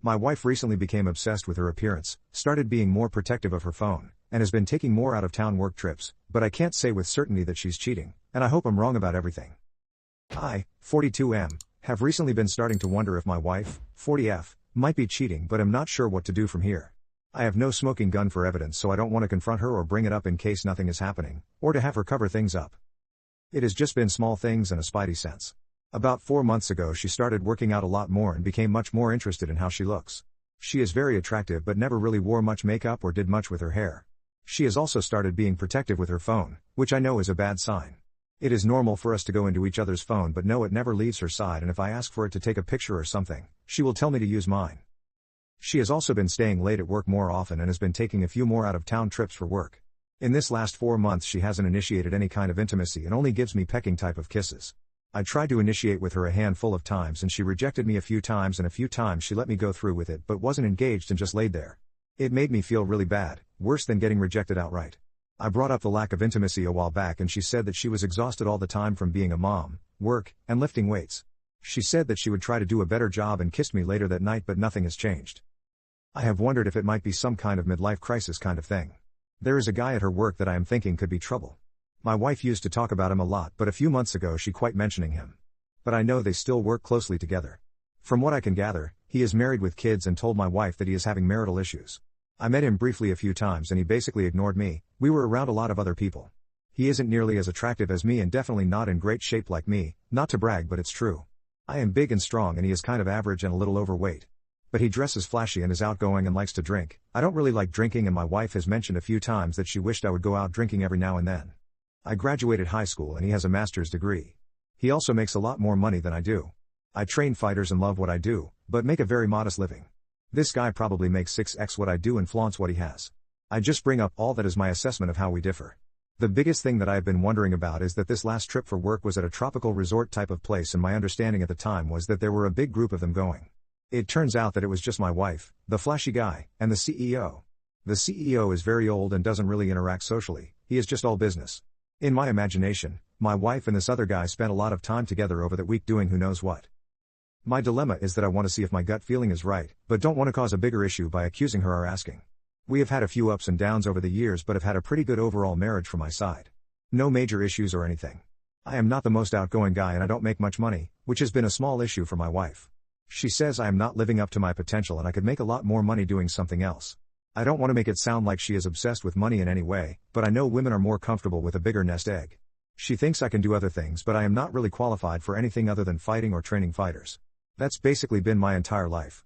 My wife recently became obsessed with her appearance, started being more protective of her phone, and has been taking more out-of-town work trips, but I can't say with certainty that she's cheating, and I hope I'm wrong about everything. I, 42M, have recently been starting to wonder if my wife, 40F, might be cheating, but I'm not sure what to do from here. I have no smoking gun for evidence, so I don't want to confront her or bring it up in case nothing is happening, or to have her cover things up. It has just been small things and a spidey sense. About 4 months ago she started working out a lot more and became much more interested in how she looks. She is very attractive but never really wore much makeup or did much with her hair. She has also started being protective with her phone, which I know is a bad sign. It is normal for us to go into each other's phone, but no, it never leaves her side, and if I ask for it to take a picture or something, she will tell me to use mine. She has also been staying late at work more often and has been taking a few more out-of-town trips for work. In this last 4 months she hasn't initiated any kind of intimacy and only gives me pecking type of kisses. I tried to initiate with her a handful of times and she rejected me a few times, and a few times she let me go through with it but wasn't engaged and just laid there. It made me feel really bad, worse than getting rejected outright. I brought up the lack of intimacy a while back and she said that she was exhausted all the time from being a mom, work, and lifting weights. She said that she would try to do a better job and kissed me later that night, but nothing has changed. I have wondered if it might be some kind of midlife crisis kind of thing. There is a guy at her work that I am thinking could be trouble. My wife used to talk about him a lot, but a few months ago she quit mentioning him. But I know they still work closely together. From what I can gather, he is married with kids and told my wife that he is having marital issues. I met him briefly a few times and he basically ignored me. We were around a lot of other people. He isn't nearly as attractive as me and definitely not in great shape like me, not to brag but it's true. I am big and strong and he is kind of average and a little overweight. But he dresses flashy and is outgoing and likes to drink. I don't really like drinking and my wife has mentioned a few times that she wished I would go out drinking every now and then. I graduated high school and he has a master's degree. He also makes a lot more money than I do. I train fighters and love what I do, but make a very modest living. This guy probably makes 6x what I do and flaunts what he has. I just bring up all that as my assessment of how we differ. The biggest thing that I have been wondering about is that this last trip for work was at a tropical resort type of place, and my understanding at the time was that there were a big group of them going. It turns out that it was just my wife, the flashy guy, and the CEO. The CEO is very old and doesn't really interact socially, he is just all business. In my imagination, my wife and this other guy spent a lot of time together over that week doing who knows what. My dilemma is that I want to see if my gut feeling is right, but don't want to cause a bigger issue by accusing her or asking. We have had a few ups and downs over the years but have had a pretty good overall marriage from my side. No major issues or anything. I am not the most outgoing guy and I don't make much money, which has been a small issue for my wife. She says I am not living up to my potential and I could make a lot more money doing something else. I don't want to make it sound like she is obsessed with money in any way, but I know women are more comfortable with a bigger nest egg. She thinks I can do other things, but I am not really qualified for anything other than fighting or training fighters. That's basically been my entire life.